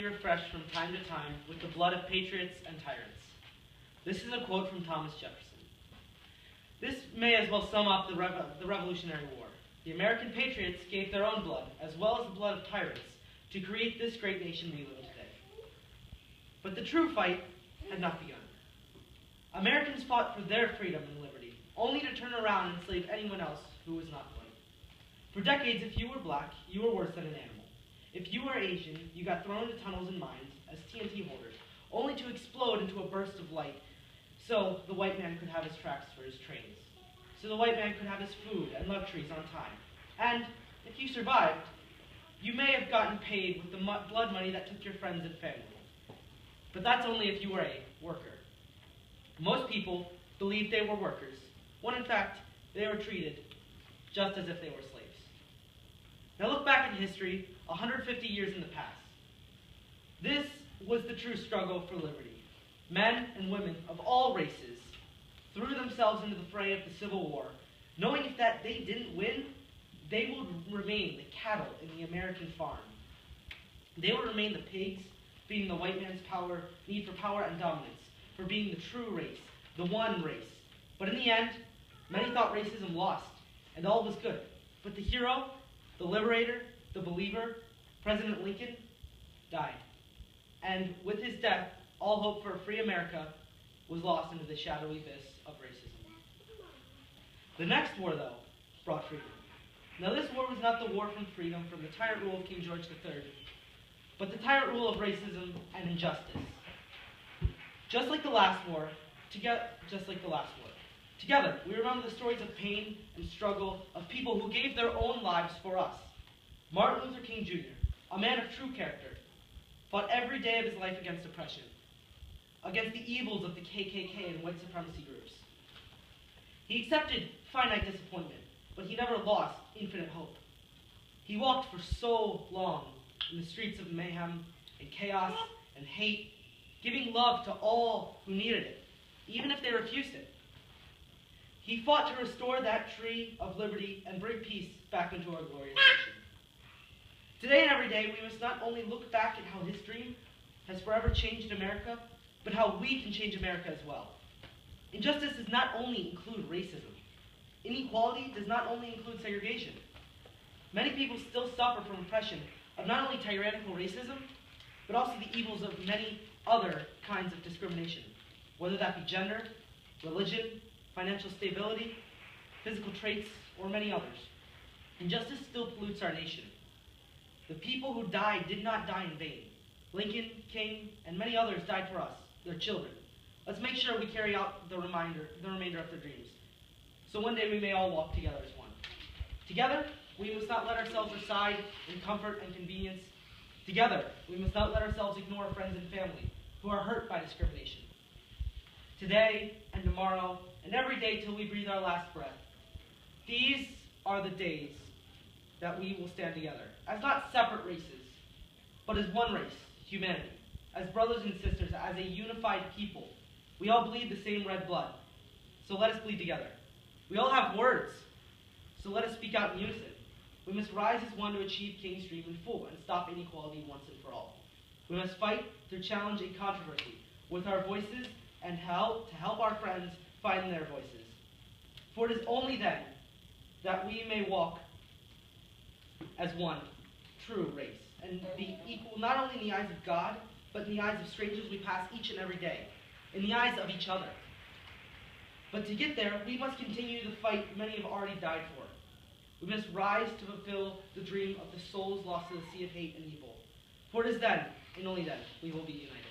refreshed from time to time with the blood of patriots and tyrants. This is a quote from Thomas Jefferson. This may as well sum up the Revolutionary War. The American patriots gave their own blood, as well as the blood of tyrants, to create this great nation we live in today. But the true fight had not begun. Americans fought for their freedom and liberty, only to turn around and enslave anyone else who was not white. For decades, if you were black, you were worse than an animal. If you were Asian, you got thrown into tunnels and mines as TNT holders, only to explode into a burst of light so the white man could have his tracks for his trains, so the white man could have his food and luxuries on time. And if you survived, you may have gotten paid with the blood money that took your friends and family. But that's only if you were a worker. Most people believed they were workers, when in fact they were treated just as if they were slaves. Now look back in history, 150 years in the past. This was the true struggle for liberty. Men and women of all races threw themselves into the fray of the Civil War, knowing if that they didn't win, they would remain the cattle in the American farm. They would remain the pigs, feeding the white man's need for power and dominance, for being the true race, the one race. But in the end, many thought racism lost, and all was good. But the hero, the liberator, the believer, President Lincoln, died. And with his death, all hope for a free America was lost into the shadowy abyss of racism. The next war, though, brought freedom. Now this war was not the war from freedom from the tyrant rule of King George III, but the tyrant rule of racism and injustice. Just like the last war, together, we remember the stories of pain and struggle of people who gave their own lives for us. Martin Luther King Jr., a man of true character, fought every day of his life against oppression, against the evils of the KKK and white supremacy groups. He accepted finite disappointment, but he never lost infinite hope. He walked for so long in the streets of mayhem and chaos and hate, giving love to all who needed it, even if they refused it. He fought to restore that tree of liberty and bring peace back into our glorious nation. Today and every day, we must not only look back at how his dream has forever changed America, but how we can change America as well. Injustice does not only include racism. Inequality does not only include segregation. Many people still suffer from oppression of not only tyrannical racism, but also the evils of many other kinds of discrimination, whether that be gender, religion, financial stability, physical traits, or many others. Injustice still pollutes our nation. The people who died did not die in vain. Lincoln, King, and many others died for us, their children. Let's make sure we carry out the remainder of their dreams, so one day we may all walk together as one. Together, we must not let ourselves reside in comfort and convenience. Together, we must not let ourselves ignore friends and family who are hurt by discrimination. Today and tomorrow and every day till we breathe our last breath, these are the days that we will stand together, as not separate races, but as one race, humanity, as brothers and sisters, as a unified people. We all bleed the same red blood, so let us bleed together. We all have words, so let us speak out in unison. We must rise as one to achieve King's dream in full and stop inequality once and for all. We must fight through challenge and controversy with our voices and to help our friends find their voices. For it is only then that we may walk as one true race and be equal not only in the eyes of God, but in the eyes of strangers we pass each and every day, in the eyes of each other. But to get there, we must continue the fight many have already died for. We must rise to fulfill the dream of the souls lost to the sea of hate and evil. For it is then, and only then, we will be united.